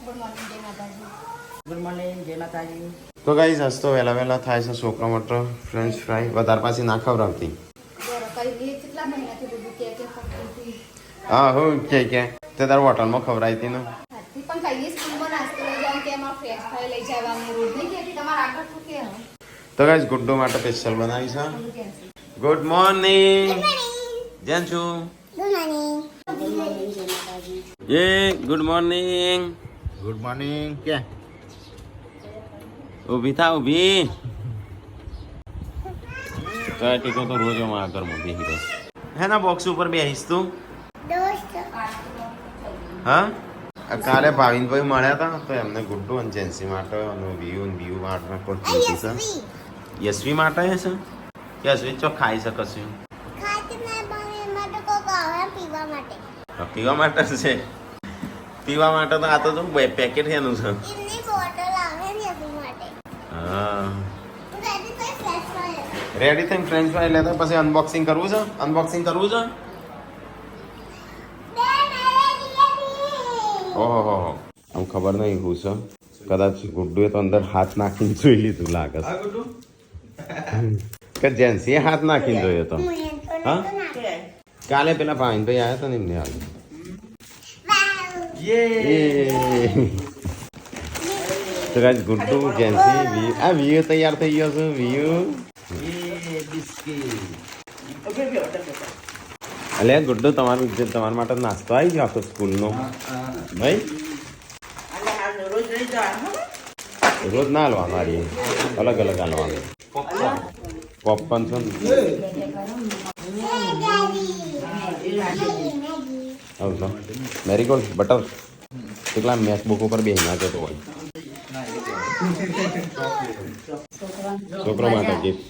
Good morning, જય માતાજી. તો ગાઈસ હસતો વહેલા થાય છે છોકરા માટે ફ્રેન્ચ ફ્રાય વધારે પાછી ના ખવડાવતી. હા હું કે તે તાર હોટલમાં ખવડાવી હતી ને તો ગાઈસ ગુડ્ડુ માટે સ્પેશિયલ બનાવી છે. ગુડ મોર્નિંગ જેન છું એ ગુડ મોર્નિંગ કે ઊભી થા ઊભી તો ટીકો તો રોજ અમારા ઘરમાં બેસી રહે હે ના બોક્સ ઉપર બેસીશ તું હા કાલે ભાવિનભાઈ મળ્યા હતા તો એમને ગુડ્ડુ અને જેન્સી માટે અને બીયુ માટે કોઈ કીધી છે યશવી માટે હે છે યશવી ચો ખાઈ શકે છે પીવા માટે છે પીવા માટે તો આ તો જો પેકેટ એનું છે હા રેડી થઈને ફ્રેન્ચ ફ્રાઈ લેતા પછી અનબોક્સિંગ કરવું છે ઓહો આમ ખબર નહીં હું છે કદાચ ગુડ્ડુએ તો અંદર હાથ નાખીને જોઈ લીધું લાગે છે કે જેન્સીએ હાથ નાખીને જોયો તો હા કાલે પેલા ભાઈનભાઈ આવ્યા હતા ને એમને આવ્યું તો ગાઈસ ગુડ્ડુ જેન્સી આ વિયુ તૈયાર થઈ ગયો છે વિયુ અલે ગુડ્ડુ તમારા માટે નાસ્તો આવી ગયો આખો સ્કૂલનો ભાઈ રોજ ના હાલવાનું મારી અલગ અલગ હાલવાનું પોપકોર્ન છે ને મેરીગોલ્ડ બટર કેટલા મેકબુક ઉપર બેસી નાખે તો હોય છોકરો માટે ગિફ્ટ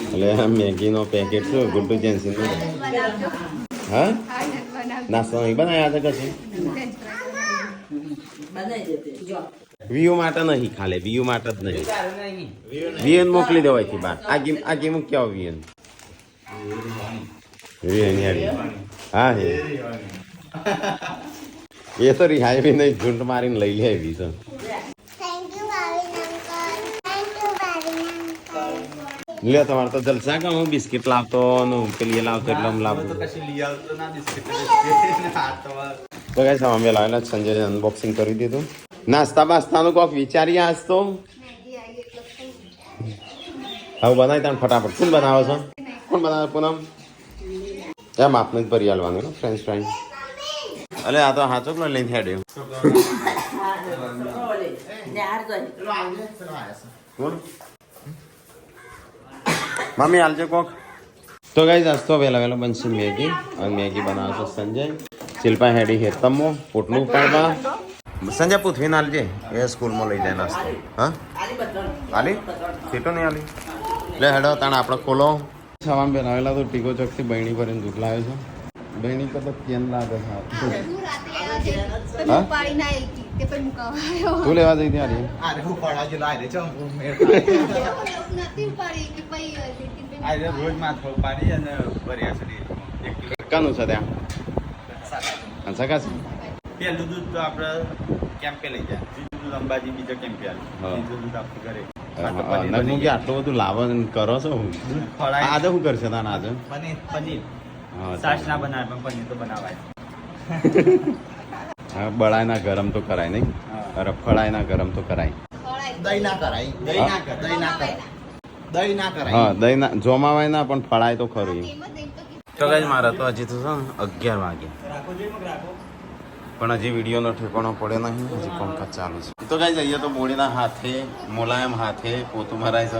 એટલે આ મેગીનો પેકેટ છે ગુડ્ડુ જેન્સી હા નાસ્તો નહીં બનાવ્યા હતા કશું વીયુ માટે નહીં ખાલી વીયુ માટે જ નહીં વીએન મોકલી દેવાય બાર આ ગેમ ક્યાં વીએન હા હે એ તો રિહાઈ બી નહીં ઝૂંટ મારીને લઈ લે એવી છે લે તમારે તો જલસા કે હું બિસ્કિટ લાવતો ને પેલી લાવતો એટલે હું લાવતો તો કઈ સામે અમે લાવેલા સંજય અનબોક્સિંગ કરી દીધું નાસ્તા બાસ્તાનું કોક વિચારીએ આજ તો હવે બનાવી તમે ફટાફટ કોણ બનાવો છો કોણ બનાવે પૂનમ એમ આપને જ ભરી હાલવાનું ફ્રેન્ચ ફ્રાઈ અલે આ તો હાચો જ લઈને હેડ્યો મમ્મી હાલજો કોક તો ગાઈસ આજ તો વહેલા બનશે મેગી અને મેગી બનાવશે સંજય શિલ્પા હેડી હેતમો પોટલું ઉપાડવા સંજય પૂથવીને હાલજે એ સ્કૂલમાં લઈ જાય નાસ્તો હા હાલી સીટો નહીં હાલી લે હેડો તાણે આપણે ખોલો સવામ બનાવેલા તો ટીકો ચોકથી બહેણી ભરીને દૂધ લાવે છે બહેણી તો કેમ લાગે છે તું લેવા જઈ ત્યાં કાનું છે ત્યાં સકા છે પેલું દૂધ તો આપણે કેમ્પે લઈ જાય બીજું દૂધ અંબાજી બીજા કેમ્પે બીજું દૂધ આપણે ઘરે આટલું બધું લાવો કરો છો આજે શું કરશે તાને આજે પનીર સાસ ના બનાવે પણ પનીર તો બનાવાય હા બળાય ના ગરમ તો કરાય નહીં અરે ફળાય ના ગરમ તો કરાય દહીં ના કરાય હા દહીં ના જોમાવાય ના પણ ફળાય તો ખરું તો કઈ મારે તો હજી તો છે ને 11 વાગે પણ હજી વિડીયોનો ઠેકાણો પડ્યો નહીં હજી કામકાજ ચાલુ છે તો કઈ જઈએ તો બોડીના હાથે મુલાયમ હાથે પોતું મરાય છે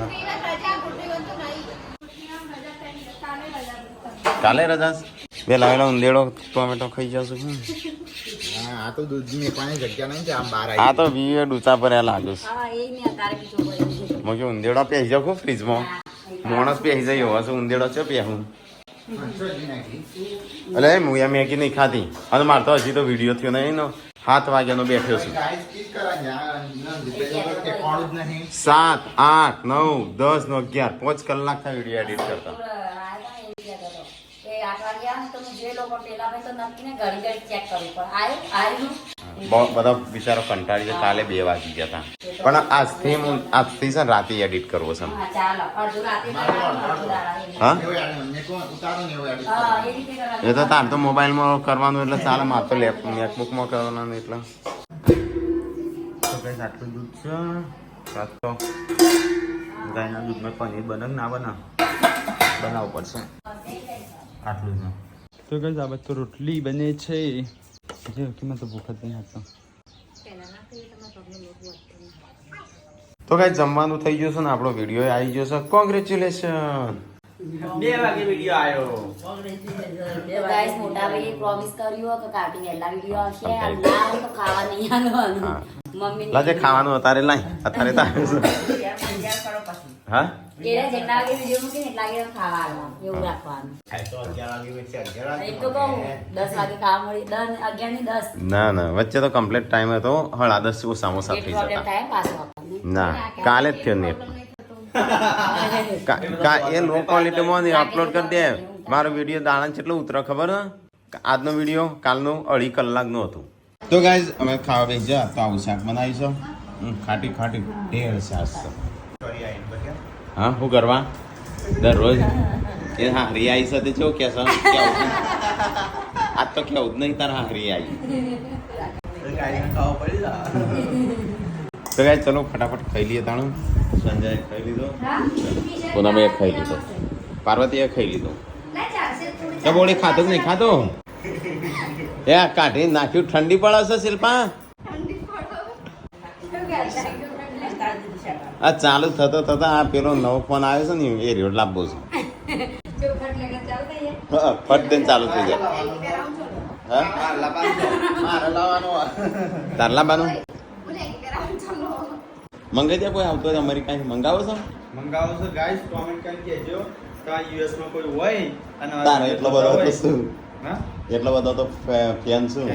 કાલે રજા વેલા ઉંદેડો ટોમેટો ખાઈ જશું આ તો દૂધની પાણી જગ્યા નહીં આમ બહાર આ તો વીએ ડૂચા પર લાગે છે મગે ઉંદેડો પહેરી જાવ ફ્રીજમાં માણસ પહેરી જાય એવો છે ઉંદેડો છે પહેરું અલે હું એમ મેગી નહીં ખાધી અને મારે તો હજી તો વિડીયો થયો નહીં ને 7 વાગ્યાનો બેઠ્યો છું 7, 8, 9, 10 નો 11 5 કલાક થાય વિડીયો એડિટ કરતા તો નક્કી ને ઘડી ઘડી ચેક કરવું પણ આવ્યું બહુ બધા બિચારો કંટાળી જાય. કાલે 2 વાગી ગયા હતા પણ આજથી છે ને રાતે એડિટ કરવો છે. હા ચાલો અડધું રાતે અડધું દાડા હા એ રીતે એ તો તાર તો મોબાઈલમાં કરવાનું એટલે ચાલે. મારે તો મેકબુકમાં કરવાનું એટલે તો કઈ આટલું દૂધ છે. સાત તો ગાયના દૂધમાં પનીર બને ના બનાવવું પડશે. આટલું જ. તો કઈ આ તો રોટલી બને છે. જે હકીમાં તો ભૂખ જ નહીં હતો. તો કઈ જમવાનું થઈ ગયું છે ને આપણો વિડીયો આવી ગયો છે. કોંગ્રેચ્યુલેશન. 2 વાગે વિડીયો આવ્યો. ગાઈસ મોટા ભાઈએ પ્રોમિસ કર્યું કે કાઢી વહેલા વિડીયો આવશે. ના આવે તો ખાવા નહીં આવવાનું. મમ્મી લાજે ખાવાનું અત્યારે અત્યારે તારે હા એના જેટલા વાગે વિડીયો મૂકે ને એટલા વાગે ખાવા આવવાનું એવું રાખવાનું. એ તો કહું 10 વાગે ખાવા મળી 11 ની 10 ના વચ્ચે તો કમ્પ્લીટ ટાઈમ હતો 10:30 સમોસા થઈ પ્રોબ્લેમ જતા. થાય પાછો આપણને. ના કાલે જ થયો ને એ લો ક્વોલિટીમાં અપલોડ કરી દે. મારો વિડીયો દાણા કેટલો ઉતરે ખબર હે? આજનો વિડીયો કાલનો 2.5 કલાકનો હતો. તો ગાઈઝ અમે ખાવા બેસી જા. તો આવું શાક બનાવીશું. ખાટી ઢેર શાક છે. હા શું કરવા દરરોજ એ હારી આવી સાથે જો કે આજ તો કેવું જ નહીં તાર હારી આવી. તો ગાઈઝ ચલો ફટાફટ ખાઈ લઈએ. તાણું સંજય ખાઈ લીધો, પૂનમે ખાઈ લીધો, પાર્વતીએ ખાઈ લીધો. તો બોડી ખાતો કે નહીં ખાતો? એ કાઢી નાખ્યું. ઠંડી પડે છે શિલ્પા? આ ચાલુ થતો આ પેલો નવો ફોન આવ્યો છે ને એ રહ્યો લાવવો છે. ફટ દઈને ચાલુ થઈ જાય. તાર લાવવાનું મંગાઈ દે. કોઈ આવતો હોય અમેરિકા મંગાવો છો? મંગાવો છો ગાઈસ કોમેન્ટ કરીને કહેજો તો આ યુએસ માં કોઈ હોય અને તારે એટલો બધો તો શું? હા એટલો બધો તો ફેન છું.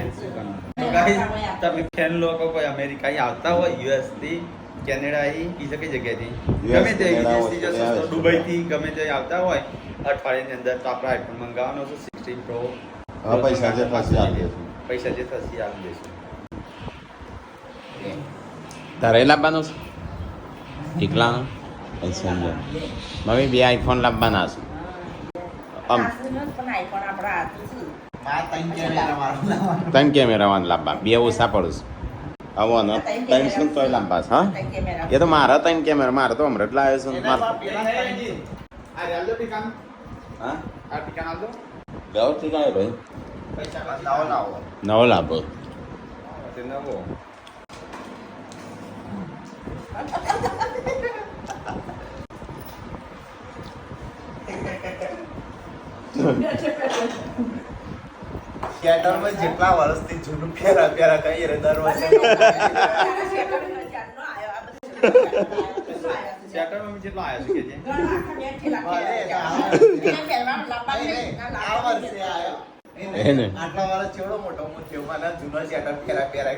તો ગાઈસ તમે ફેન લોકો કોઈ અમેરિકા આવતા હોય યુએસ થી કેનેડા બીજા કઈ જગ્યાથી ગમે તે વિદેશથી જશો તો દુબઈથી ગમે તે આવતા હોય અઠવાડિયાની અંદર તો આપણે આઈફોન મંગાવવાનો છે 16 પ્રો. પૈસા જે થશે આપી દઈશું. પૈસા જે થશે આપી દઈશું. તારે લાવવાનો છે એકલાનો પૈસા મમ્મી 2 આઈફોન લાવવાના છે. ત્રણ કેમેરા લાવવા 2 ઓછા પડશે. આવવાનો 3 શું તોય લાંબા છે. હા એ તો મારા 3 કેમેરા મારે તો હમણાં જ લાવ્યો છે. હા ગૌર થી આવ્યો ભાઈ નવો લાભો. જેટલા વર્ષથી જૂનું પ્યારા કઈ દર વર્ષે જેટલો આવ્યો છે એને આટલા વર્ષ ચેવડો મોટો થયો મને જૂનો સેટઅપ પ્યારા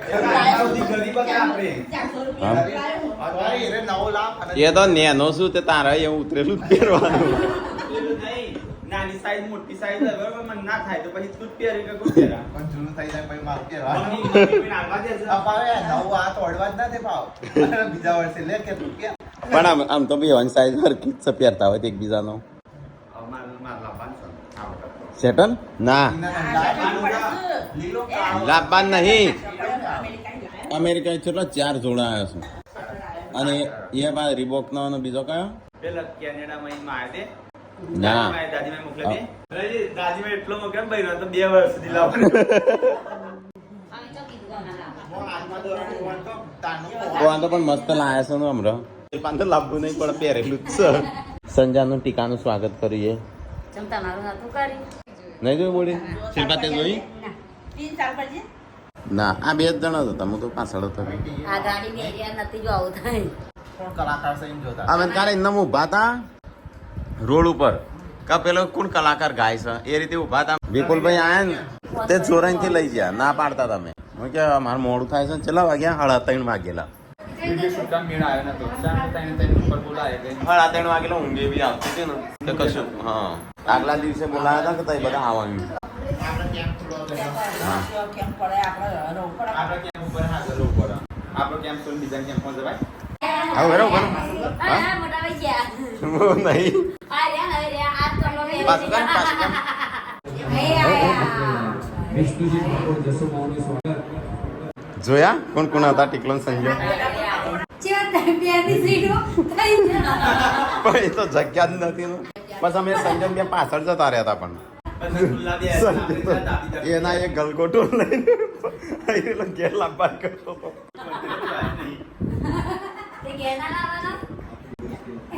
એ તો નેનો શું તે તારા એવું ઉતરેલું જ પહેરવાનું. નાની સાઈઝ મોટી સાઈઝ હોય બરોબર મને ના થાય તો પછી તું જ પહેરી કે કોઈ પહેરા પણ જૂનું થઈ જાય પછી મારે પહેરવાનું નવું આ તોડવા જ ના દે ભાવ બીજા વર્ષે લે કે તું કે પણ આમ તો બી સાઈઝ હરકી જ પહેરતા હોય એકબીજાનો. સેટલ ના લાવવા નહીં. અમેરિકા કેટલા 4 જોડા આવ્યા છે અને એ બાદ રીબોક નો બીજો કયો પેલા કેનેડામાં આવ્યા તે ના દાદીમાં મોકલે દે દાદીમાં એટલો મોકલે ભાઈ તો 2 વર્ષ સુધી લાવ તો પણ મસ્ત લાયા છે હમણાં. તો લાવવું નહીં પણ પહેરેલું જ છે. સંજાનું ટીકાનું સ્વાગત કરીએ. જમતા મારું નતું કરી નહીં જોયું બોલી શિલ્પા તે જોઈ? ના આ 2 જ જણા હતા. હું તો પાછળ હતો. આ ગાડી ની એરિયા નથી જો આવું થાય. કલાકાર સહીન જોતા અમે કાલે એમના ઊભા હતા રોડ ઉપર કા પેલો કોણ કલાકાર ગાય છે એ રીતે ઊભા હતા. વિપુલભાઈ આયા ને તે જોરાઈથી લઈ ગયા. ના પાડતા તમે હું કે મારે મોડું થાય છે. ચલા વાગ્યા 3:30 વાગેલા. 3:30 વાગેલા ઊંઘે બી આવતી હતી ને તો કશું. હા આગલા દિવસે બોલાયા હતા કે તઈ બધા આવવાનું કેમ પડે આપણે ઉપર આપણા કેમ્પ ઉપર હા જરૂર ઉપર આપણો કેમ્પ તો બીજા કેમ્પમાં જવાય આવો હેરો બનો હા મોટા ભાઈ ગયા નહીં આ રહ્યા આ તો નો પાછું કાંઈ પાછું કેમ વિષ્ણુજી ઠાકોર જસોમાનું સ્વાગત જોયા કોણ કોણ હતા ટીકલોન સંજય પણ એ તો જગ્યા જ નથી ને બસ અમે સંજય બે પાછળ જતા રહ્યા હતા પણ એના એ ગલગોટો લઈને ઘેર લાંબા કરતો હતો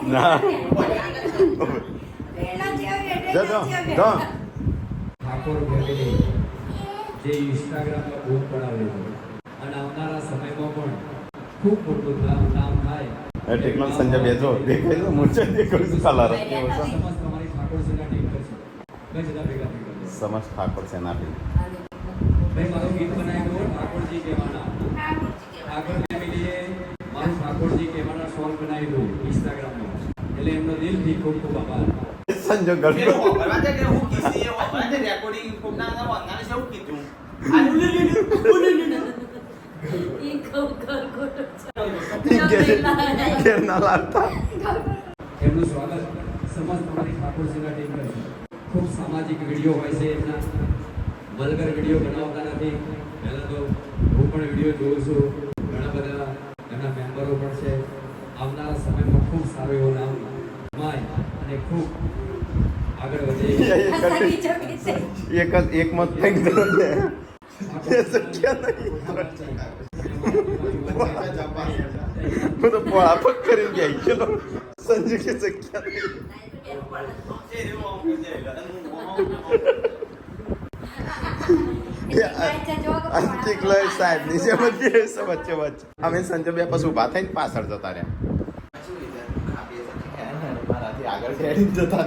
ના જો ઠાકોર ફેમિલી જે ઇન્સ્ટાગ્રામમાં બૂમ પડાવે છે અને આવનારા સમયમાં પણ ખૂબ મોટું નામ થાય એ ટીકલોન સંજય બેજો દેખાય તો મૂર્છે દેખાય છે કલર સમસ્ત તમારી ઠાકોર સેના ટીમ કરશે કઈ જતા ભેગા થઈ કરશે સમજ ઠાકોર સેના બી ભાઈ મારું ગીત બનાવ્યું ઠાકોરજી કહેવાના ઠાકોર ફેમિલીએ મારું ઠાકોરજી કહેવાના સોંગ બનાવી દઉં ઇન્સ્ટાગ્રામમાં એટલે એમનો દિલથી ખૂબ ખૂબ આભાર સંજય પેલો ગલગોટો વાપરવા દે કે હું કીધી એ વાપરવા દે રેકોર્ડિંગ ખૂબ ના ના વાંધાને શું કીધું ઘેર ના લાવતા એમનું સ્વાગત સમસ્ત તમારી ઠાકોર સેના ટીમ કરશે ખૂબ સામાજિક વિડીયો હોય છે એમના વલ્ગર વિડીયો બનાવતા નથી પહેલાં તો હું પણ વિડીયો જોઉં છું ઘણા બધા એમના મેમ્બરો પણ છે આવનારા સમયમાં ખૂબ સારું એવું નામ કમાય અને ખૂબ આગળ વધે એક મત થઈ ગયો છે એ શક્ય નહીં હું તો પોળાપક કરી ગયા ચલો સંજુ કે શક્ય નહીં સાહેબ ની છે વચ્ચે વચ્ચે અમે સંજય બે પછી ઉભા થઈને પાછળ જતા રહ્યા મારાથી આગળ જતા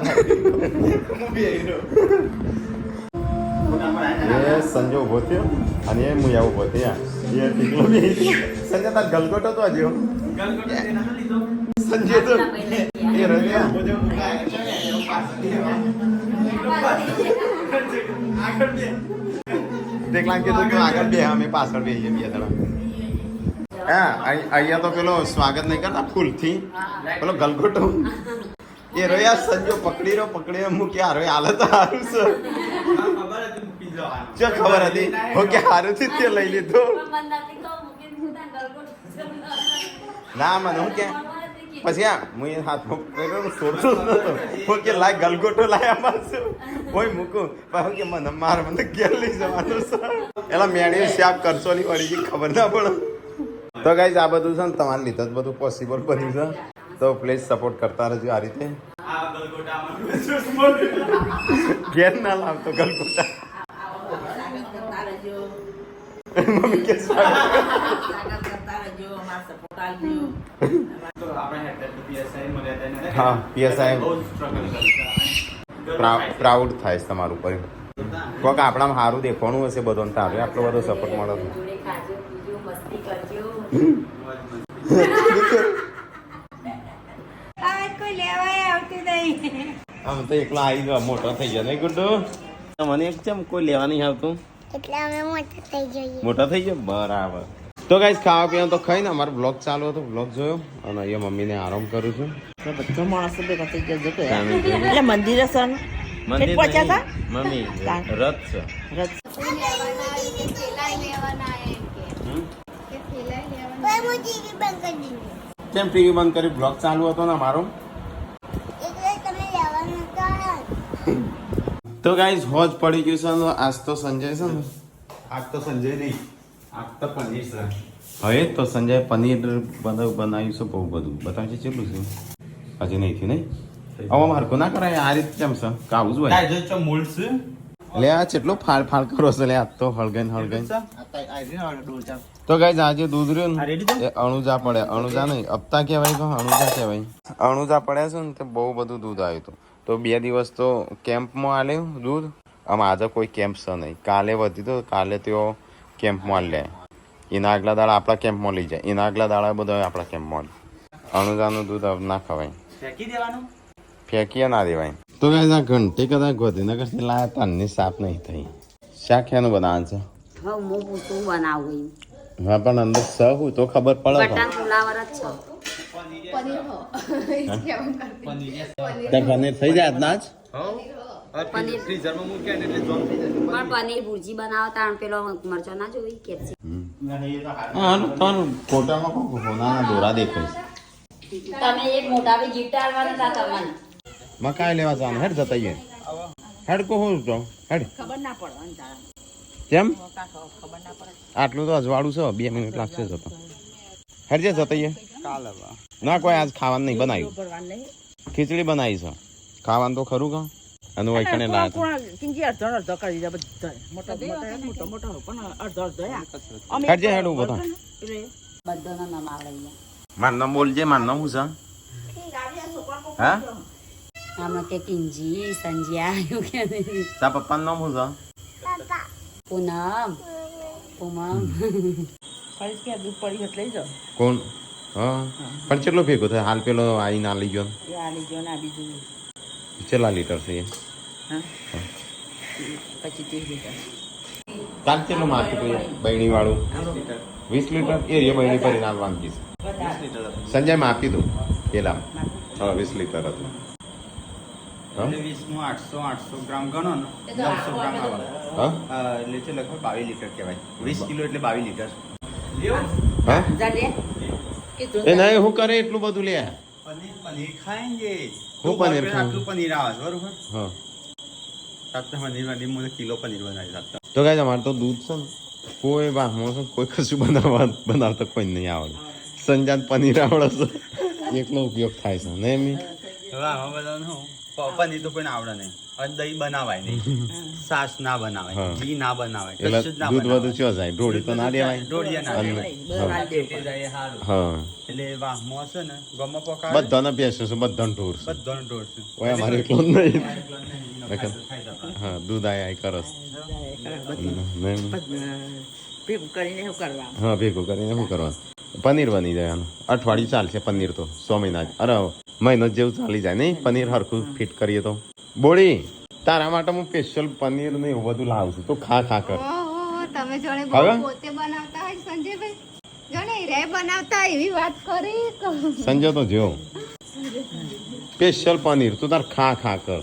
એ સંજય ઉભો થયો અને એ મુયા ઉભો થયા એ ટીકલો બી સંજય તાર ગલગોટો તો હજુ સંજય તો એ રહ્યા દેખલા કીધું કે આગળ બે અમે પાછળ બેહીએ બે જણા હા અહીંયા તો પેલો સ્વાગત નહીં કરતા ફૂલથી પેલો ગલગોટો એ રહ્યા સંજો પકડી મૂકી હારો હાલત સારું છે શું ખબર હતી ઓકે હારું થી તે લઈ લીધો ના મને હું કે પછી હું એ હાથમાં પકડ્યો છોડતો જ નતો હું કે લાય ગલગોટો લાયા પાછું હોય મૂકું પણ કે મને મને ઘેર લઈ જવાનું છે એલા મેણી શાક કરશો નહીં વળી ગઈ ખબર ના પડે તો ગાઈઝ આ બધું છે ને તમારે લીધે જ બધું પોસિબલ બન્યું છે તો પ્લીઝ સપોર્ટ કરતા રહેજો આ રીતે ઘેર ના લાવતો ગલગોટા મમ્મી કે હા પીએસઆઈ પ્રાઉડ થાય છે તમારું ઉપર કોઈક આપણામાં સારું દેખવાનું હશે બધું તારે આટલો બધો સપોર્ટ મળે આમ તો એકલા આવી ગયો મોટો થઈ ગયો નહીં ગુડ્ડુ મને એક છે કોઈ લેવા નહીં આવતું મોટા થઈ ગયો બરાબર તો ગાઈસ ખાવા પીવા તો ખાઈને અમારો બ્લોગ ચાલુ હતો બ્લોગ જોયો અને અહીંયા મમ્મીને આરામ કરું છું બધો માણસો ભેગા થઈ ગયા જતો મંદિર મમ્મી રથ છે કેમ ટીવી બંધ કરી બ્લોગ ચાલુ હતો ને મારો તો ગાઈસ હોજ પડી ગયું છે ને આજ તો સંજય છે ને આજ તો સંજય નહીં આજ તો પનીર છે હવે તો સંજય પનીર બનાવ્યું છે બહુ બધું બતાવશે કેટલું છે હજી નહીં થયું નહીં હવે મારકો ના કરાય આ રીતે કેમ છે કાવું જ હોય લે આ કેટલો ફાળ કરો છે લે આ તો હળગાઈ તો ગાઈસ આજે દૂધ રહ્યું ને એ અણુજા પડે અણુજા નહીં હપ્તા કહેવાય તો અણુજા કહેવાય અણુજા પડ્યા છે ને તે બહુ બધું દૂધ આવ્યું હતું તો 2 દિવસ તો કેમ્પમાં આલ્યું દૂધ આમ આજે કોઈ કેમ્પ છે નહીં કાલે વધી તો કાલે તેઓ કેમ્પમાં લે એના આગલા દાડા આપણા કેમ્પમાં લઈ જાય એના આગલા દાડા બધા આપણા કેમ્પમાં અણુજાનું દૂધ ના ખવાય ફેંકીએ ના દેવાય તો ગાઈસ આ ઘંટી કદાચ ગોધીનગરથી લાયા તાનની સાફ નહીં થઈ શાક ક્યાંનું બનાવવાનું છે હવે હું પૂછું બનાવું હા પણ અંદર સ હું તો ખબર પડે બટાણ ફુલાવર જ છે ત્યાં પનીર થઈ જાય આજના જ પનીર. ફ્રીઝરમાં મૂક્યા ને એટલે જોમ થઈ જશે પણ પનીર ભુરજી બનાવતા પેલો મરચો ના જોઈ કેપ્સિકમ હા તમારું ફોટામાં કોઈ હોનાના દોરા દેખાય તમે એક મોટા બી ગિફ્ટ આલવાના હતા તમને મકાઈ લેવા જવાનું હેડ જતા ઈએ હેડ કો હું તો હેડ ખબર ના પડે અંધારા કેમ ખબર ના પડે આટલું તો અજવાળું છે 2 મિનિટ લાગશે જતો હેડ જે જતા ઈએ કાલે ના કોઈ આજ ખાવાનું નહીં બનાવ્યું ભરવાનું નહીં ખીચડી બનાવી છે ખાવાનું તો ખરું કા અને વૈકણે લાયા હતા. કિંજી અડધો કરી દીધા બધા મોટા પણ અડધો અમે હેડ જે હેડ ઉભો થા એટલે બધાનો નામ આવે અહીંયા મારું નામ બોલજે મારું નામ શું છે હા આમાં કે કિંજી સંજ્યા એવું કે તારા પપ્પાનું નામ શું છે પૂનમ પૂનમ ફરી કે દૂધ પડી એટલે લઈ જાઓ કોણ હા પણ કેટલો ભેગો થાય હાલ પેલો આઈ ના લઈ ગયો એ આ લઈ જાઓ ને આ બીજું કેટલા લીટર છે એ હા 25-30 લીટર કાલ કેટલું મારતું કોઈ બહેણી વાળું 20 લીટર એ રે બહેણી ભરીને આવવાનું કીધું સંજય માપી દઉં પેલા હા 20 લીટર હતું હા એટલે 20 માં 800 ગ્રામ ગણો ને 900 ગ્રામ આવે હા એટલે છે લગભગ 22 લીટર કહેવાય 20 કિલો એટલે 22 લીટર હા જા લે એ નહીં હું કરે એટલું બધું લે પનીર ખાएंगे હું પનીર ખાઉં? આટલું પનીર આવે છે બરોબર હા સાતના પનીર વાળી મને કિલો પનીર બનાવી શકતા તો ગાય અમારે તો દૂધ છે ને કોઈ વાહમાં છે કોઈ કશું બનાવતા કોઈ નહીં આવડે સંજાત પનીર આવડે છે એકલો ઉપયોગ થાય છે ને એમ હવે આમાં બધાને હું પનીર તો કોઈને આવડે નહીં અને દહીં બનાવાય નહીં છાશ ના બનાવાય હા. ઘી ના બનાવાય એટલે કશું જ ના દૂધ બધું બનાવાય. ચો જાય ઢોળી તો ના દેવાય ઢોળિયા ના અને- દેવાય. હા. પેટે જાય હારું. હા એટલે વાહમાં છે ને ગમો પકાવે બધાને બેસે છે બધાને ઢોર છે બધાને ઢોળશે. ઓય અમારે એટલો જ નહીં ફાયદો થાય છે આપણને. હા દૂધ આય કરસ નહીં. ભેગું કરીને શું કરવા હા ભેગું કરીને શું કરવાનું પનીર બની જાય આનું અઠવાડિયું ચાલશે પનીર તો 100 મહિના જ અરે મહિનો જ જેવું ચાલી જાય નહીં પનીર હરખું ફિટ કરીએ તો બોડી તારા માટે હું સ્પેશિયલ પનીર ને એવું બધું લાવું છું તું ખા ખા કર ઓહો, તમે જોડે હવે? પોતે બનાવતા હોય સંજયભાઈ જોને રે બનાવતા હોય એવી વાત કરી સંજય તો જો સ્પેશિયલ પનીર તું તાર ખા ખા કર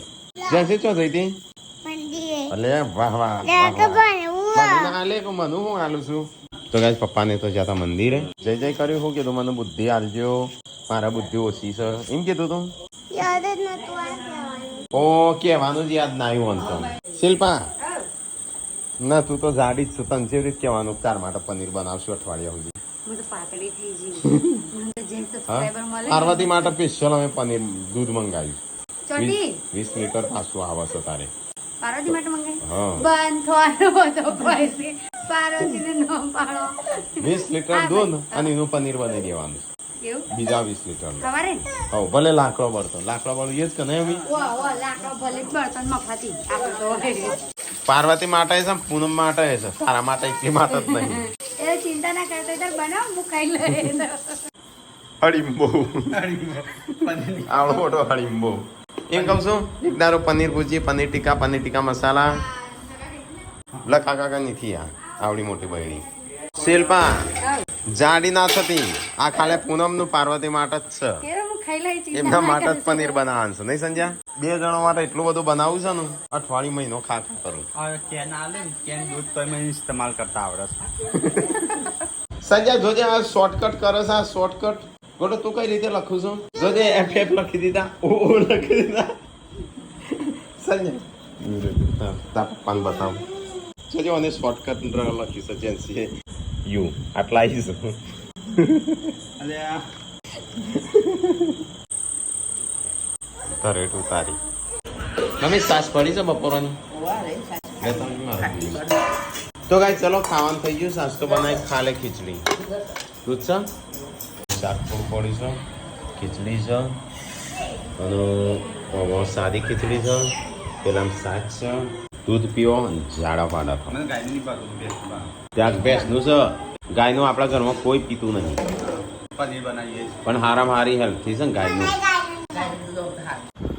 જશે ચો જઈ હતી અલે વાહ વાહ મને આલે કે મને હું આલું છું તો ગાઈસ પપ્પાને તો જતા મંદિરે જય જય કર્યું હું કીધું મને બુદ્ધિ આલજો મારા બુદ્ધિ ઓછી છે એમ કીધું તું યાદ જ નતું આ ઓ કહેવાનું જ યાદ ના આવ્યું અંત શિલ્પા ના તું તો જાડી જ છું તને જેવી રીતે કહેવાનું તાર માટે પનીર બનાવશું અઠવાડિયા સુધી હું તો પાતળી થઈ ગઈ મને તો જે હા સબસ્ક્રાઈબર મળે પાર્વતી માટે સ્પેશિયલ અમે પનીર દૂધ મંગાવ્યું ચોટી 20 લીટર પાછું આવે છે તારે પાર્વતી માટે મંગાઈ હા બંધ થવાનો હતો પછી પાર્વતીને ન પાડો 20 લીટર દૂધ અને એનું પનીર બનાવી દેવાનું કેવું બીજા 20 લીટર સવારે હો ભલે લાકડો બળતો લાકડો બળ એ જ કે નહીં અમી? ઓ લાકડો ભલે જ બળતણ મફતી આપણે તો પાર્વતી માટે છે પૂનમ માટે છે તારા માટે એકલી માટે જ નહીં એ ચિંતા ના કરતો તાર બનાવ હું ખાઈ લે હળીંબો પનીર આવડો મોટો હળીંબો એમ કહું છું એક દારો પનીર ભુજી પનીર ટીકા મસાલા લખા કાકા નથી આવડી મોટી બહેણી શિલ્પા જાડી ના થતી આ ખાલી પૂનમ નું પાર્વતી માટે જ છે કેરો હું ખાઈ લઈ ચિંતા એમના ના માટે જ કરતો. પનીર બનાવવાનું છે નહીં સંજ્યા 2 જણો માટે એટલું બધું બનાવું છે ને અઠવાડિયું મહિનો ખા કરું હવે કેન આલે ને કેન દૂધ તો એમાં ઇસ્તેમાલ કરતા આવડે છે સંજ્યા જોજે આ શોર્ટકટ કરે છે આ શોર્ટકટ ગોટો તું કઈ રીતે લખું છું જોજે એફ લખી દીધા ઓ લખી દીધા સંજય તા પપ્પાને બતાવ જોજે અને શોર્ટકટ લખી છે જેન્સી યુ આટલા આવી છે એટલે આ તરેટ ઉતારી મમ્મી સાસ પડી છે બપોરની તો ગાઈ ચલો ખાવાનું થઈ ગયું સાસ તો બનાવી ખાલે ખીચડી દૂધ છે શાક થોડું પડી છે ખીચડી છે અને સાદી ખીચડી છે પેલા શાક છે દૂધ પીવો અને ઝાડા પાડા ખાઓ મને ગાયની પાકું બેસ્ટ ત્યાં ભેંસનું છે ગાયનું આપણા ઘરમાં કોઈ પીતું નહીં પનીર બનાવીએ છીએ. પણ હારામાં હારી હેલ્થી છે ને ગાયનું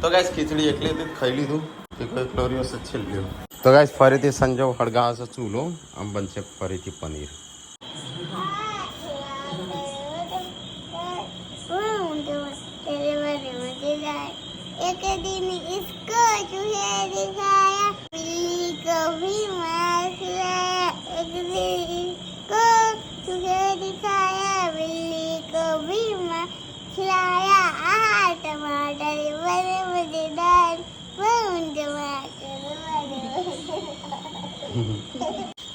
તો ગાઈસ ખીચડી એકલી હતી ખાઈ લીધું કે કોઈ ક્લોરિયસ જ છેલ્લ્યો તો ગાઈસ ફરીથી સંજો હળગાવશે ચૂલો આમ બનશે ફરીથી પનીર एक दिन इसको चूहे दिखाया बिल्ली को भी मार खिलाया एक दिन इसको चूहे दिखाया बिल्ली को भी मार खिलाया आहा टमाटर बड़े मजेदार टमाटर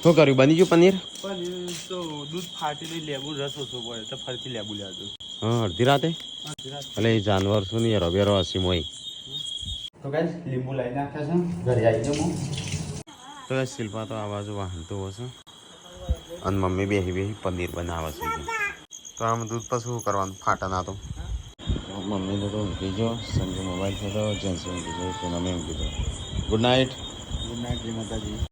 શું કર્યું બની ગયું પનીર પણ તો દૂધ ફાટીને લેબુ રસ ઓછો પડે તો ફરીથી લેબુ લેજો હા અડધી રાતે એટલે એ જાનવર શું નહીં રવેરો હસીમ હોય તો ગાઈસ લીંબુ લઈ નાખ્યા છે ઘરે આવી જાઉં તો એ શિલ્પા તો આ બાજુ વાહનતો હશે અને મમ્મી બેહી પનીર બનાવે છે તો આમ દૂધ પર શું કરવાનું ફાટા ના તો મમ્મીને તો ઊંઘી ગયો સંજય મોબાઈલ છે તો જેન્સી ઊંઘી ગયો સોનામે ઊંઘી ગયો ગુડ નાઇટ ગુડ નાઇટ જી માતાજી